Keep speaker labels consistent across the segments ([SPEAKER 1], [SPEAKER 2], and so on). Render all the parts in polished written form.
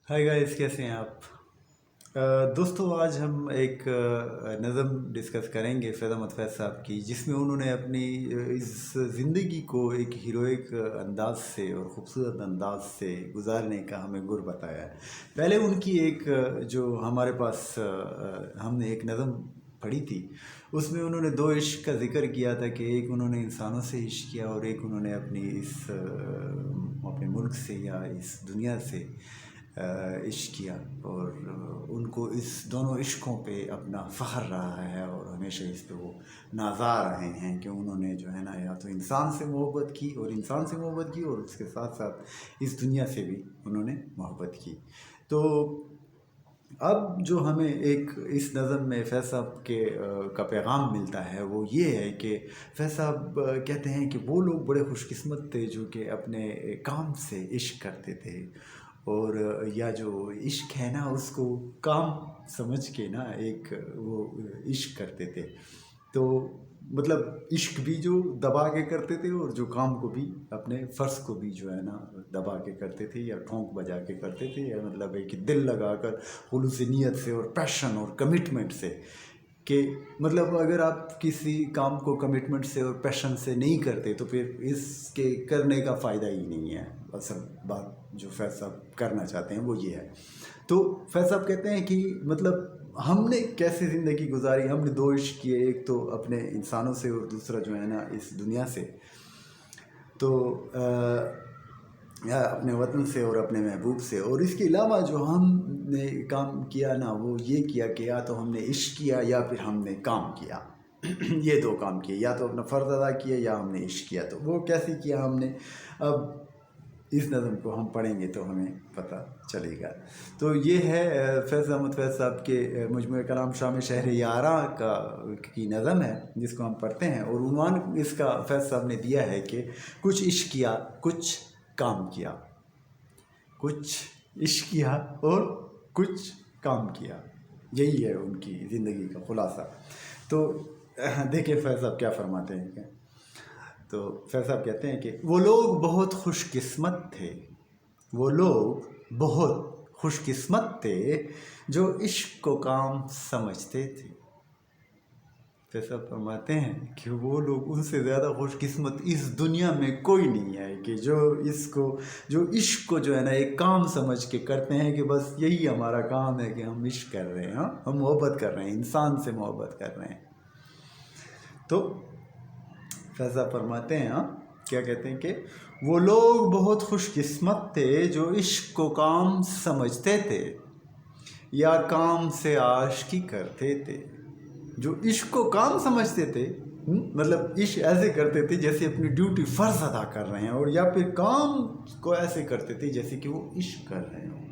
[SPEAKER 1] Hi guys, कैसे हैं आप। दोस्तों, आज हम एक नज़म डिस्कस करेंगे फैज़ अहमद फैज़ साहब की, जिसमें उन्होंने अपनी इस ज़िंदगी को एक हीरोइक अंदाज से और ख़ूबसूरत अंदाज से गुजारने का हमें गुर बताया है। पहले उनकी एक जो हमारे पास हमने एक नज़म पढ़ी थी, उसमें उन्होंने दो इश्क का ज़िक्र किया था कि एक उन्होंने इंसानों से इश्क किया और एक उन्होंने अपनी अपने मुल्क से या इस दुनिया से इश्क किया, और उनको इस दोनों इश्कों पे अपना फ़ख्र रहा है और हमेशा इस पे वो नाज़ा रहे हैं कि उन्होंने जो है ना, या तो इंसान से मोहब्बत की और उसके साथ साथ इस दुनिया से भी उन्होंने मोहब्बत की। तो अब जो हमें एक इस नज़म में फैज़ साहब के का पैगाम मिलता है वो ये है कि फैज़ साहब कहते हैं कि वो लोग बड़े खुशकिस्मत थे जो कि अपने काम से इश्क करते थे, और या जो इश्क है ना उसको काम समझ के ना एक वो इश्क करते थे। तो मतलब इश्क भी जो दबा के करते थे और जो काम को भी अपने फ़र्ज़ को भी जो है ना दबा के करते थे या ठोंक बजा के करते थे, या मतलब है कि दिल लगाकर खुलूस नीयत से और पैशन और कमिटमेंट से। कि मतलब अगर आप किसी काम को कमिटमेंट से और पैशन से नहीं करते तो फिर इसके करने का फ़ायदा ही नहीं है। असल बात जो फैज़ साहब करना चाहते हैं वो ये है। तो फैज़ साहब कहते हैं कि मतलब हमने कैसे ज़िंदगी गुजारी, हमने दो इश्क किए, एक तो अपने इंसानों से और दूसरा जो है ना इस दुनिया से। तो या अपने वतन से और अपने महबूब से, और इसके अलावा जो हमने काम किया ना वो ये किया कि या तो हमने इश्क किया या फिर हमने काम किया। ये दो काम किए, या तो अपना फ़र्ज़ अदा किया या हमने इश्क किया। तो वो कैसे किया हमने, अब इस नज़म को हम पढ़ेंगे तो हमें पता चलेगा। तो ये है फैज़ अहमद फैज़ साहब के मजमूए कलाम शाम शहर यारा की नज़म है, जिसको हम पढ़ते हैं। और उन्वान इसका फैज़ साहब ने दिया है कि कुछ इश्क किया, कुछ काम किया, कुछ इश्क किया और कुछ काम किया। यही है उनकी ज़िंदगी का खुलासा। तो देखिए फैज़ साहब क्या फरमाते हैं क्या। तो फैज़ साहब कहते हैं कि वो लोग बहुत खुशकिस्मत थे, वो लोग बहुत खुशकिस्मत थे जो इश्क को काम समझते थे। फैज़ साहब फरमाते हैं कि वो लोग, उनसे ज़्यादा खुशकिस्मत इस दुनिया में कोई नहीं है कि जो इश्क को जो है ना एक काम समझ के करते हैं कि बस यही हमारा काम है कि हम इश्क कर रहे हैं, हम मोहब्बत कर रहे हैं, इंसान से मोहब्बत कर रहे हैं। तो फैज़ साहब फरमाते हैं क्या कहते हैं कि वो लोग बहुत खुशकिस्मत थे जो इश्क को काम समझते थे या काम से आशिकी करते थे। जो इश्क को काम समझते थे, मतलब इश्क ऐसे करते थे जैसे अपनी ड्यूटी फ़र्ज़ अदा कर रहे हैं, और या फिर काम को ऐसे करते थे जैसे कि वो इश्क कर रहे हों।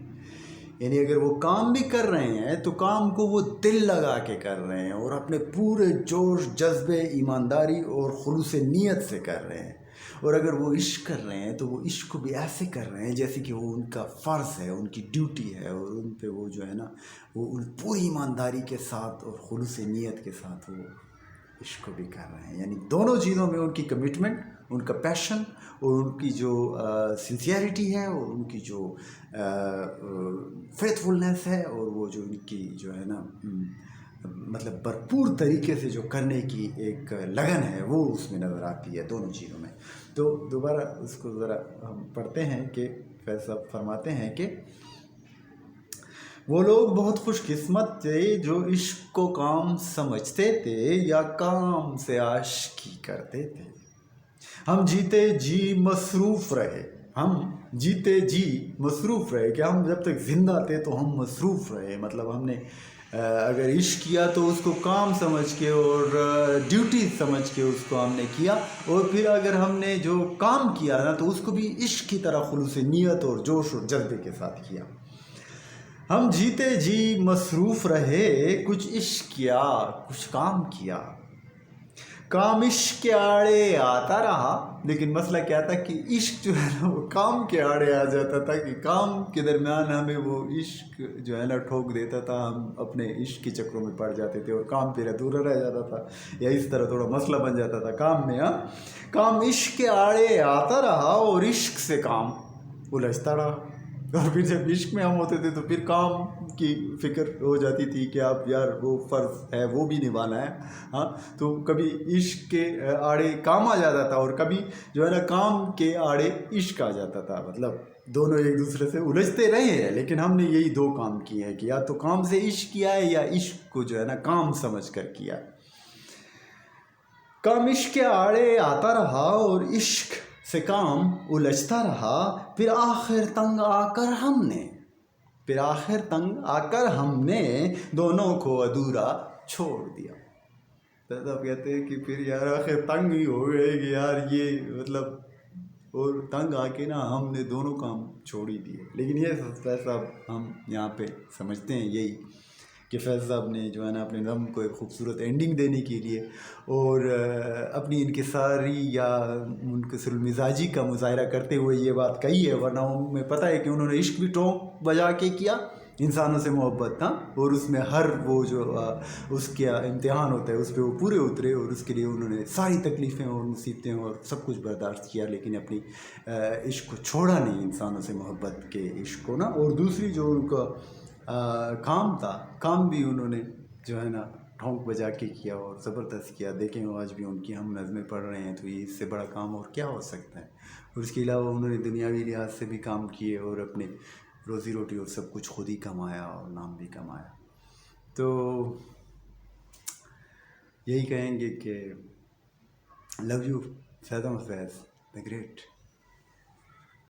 [SPEAKER 1] यानी अगर वो काम भी कर रहे हैं तो काम को वो दिल लगा के कर रहे हैं और अपने पूरे जोश जज्बे, ईमानदारी और खुलूस नीयत से कर रहे हैं। और अगर वो इश्क कर रहे हैं तो वो इश्क को भी ऐसे कर रहे हैं जैसे कि वो उनका फ़र्ज़ है, उनकी ड्यूटी है, और उन पे वो जो है ना वो उन पूरी ईमानदारी के साथ और खुलूस नीयत के साथ वो इश्क को भी कर रहे हैं। यानी दोनों चीज़ों में उनकी कमिटमेंट, उनका पैशन और उनकी जो सिंसियरिटी है और उनकी जो फेथफुलनेस है, और वो जो उनकी जो है ना मतलब भरपूर तरीके से जो करने की एक लगन है वो उसमें नज़र आती है दोनों चीज़ों में। तो दोबारा उसको ज़रा हम पढ़ते हैं कि फैज़ साहब फरमाते हैं कि वो लोग बहुत खुशकिस्मत थे जो इश्क को काम समझते थे या काम से आशिकी करते थे। हम जीते जी मसरूफ़ रहे, हम जीते जी मसरूफ़ रहे कि हम जब तक ज़िंदा थे तो हम मसरूफ़ रहे। मतलब हमने अगर इश्क किया तो उसको काम समझ के और ड्यूटी समझ के उसको हमने किया, और फिर अगर हमने जो काम किया ना तो उसको भी इश्क की तरह खुलूस नीयत और जोश और जज्बे के साथ किया। हम जीते जी मसरूफ़ रहे, कुछ इश्क किया, कुछ काम किया। काम इश्क के आड़े आता रहा, लेकिन मसला क्या था कि इश्क जो है ना वो काम के आड़े आ जाता था, कि काम के दरमियान हमें वो इश्क जो है ना ठोक देता था, हम अपने इश्क के चक्रों में पड़ जाते थे और काम फिर अधूरा रह जाता था, या इस तरह थोड़ा मसला बन जाता था काम में। काम इश्क के आड़े आता रहा और इश्क से काम उलझता रहा। اور پھر جب عشق میں ہم ہوتے تھے تو پھر کام کی فکر ہو جاتی تھی کہ اب یار وہ فرض ہے وہ بھی نبھانا ہے. ہاں تو کبھی عشق کے آڑے کام آ جاتا تھا اور کبھی جو ہے نا کام کے آڑے عشق آ جاتا تھا. مطلب دونوں ایک دوسرے سے الجھتے رہے ہیں لیکن ہم نے یہی دو کام کیے ہیں کہ یا تو کام سے عشق کیا ہے یا عشق کو جو ہے نا کام سمجھ کر کیا. کام عشق کے آڑے آتا رہا اور عشق سے کام الجھتا رہا. پھر آخر تنگ آ کر ہم نے دونوں کو ادھورا چھوڑ دیا. تو کہتے ہیں کہ پھر یار آخر تنگ ہی ہو گئے کہ یار یہ مطلب اور تنگ آ کے نا ہم نے دونوں کام چھوڑ ہی دیے. لیکن یہ فیض صاحب ہم یہاں پہ سمجھتے ہیں یہی کہ فیض صاحب نے جو ہے نا اپنے نظم کو ایک خوبصورت اینڈنگ دینے کے لیے اور اپنی انکساری یا منکسر المزاجی کا مظاہرہ کرتے ہوئے یہ بات کہی ہے. ورنہ ہمیں پتہ ہے کہ انہوں نے عشق بھی ٹونک بجا کے کیا انسانوں سے محبت تھا اور اس میں ہر وہ جو اس کا امتحان ہوتا ہے اس پہ وہ پورے اترے اور اس کے لیے انہوں نے ساری تکلیفیں اور مصیبتیں اور سب کچھ برداشت کیا لیکن اپنی عشق کو چھوڑا نہیں انسانوں سے محبت کے عشق کو نا. اور دوسری جو ان کا کام تھا کام بھی انہوں نے جو ہے نا ٹھونک بجا کے کیا اور زبردست کیا. دیکھیں آج بھی ان کی ہم نظمیں پڑھ رہے ہیں تو یہ اس سے بڑا کام اور کیا ہو سکتا ہے. اور اس کے علاوہ انہوں نے دنیاوی لحاظ سے بھی کام کیے اور اپنے روزی روٹی اور سب کچھ خود ہی کمایا اور نام بھی کمایا. تو یہی کہیں گے کہ love you Faiz Ahmad Faiz the great.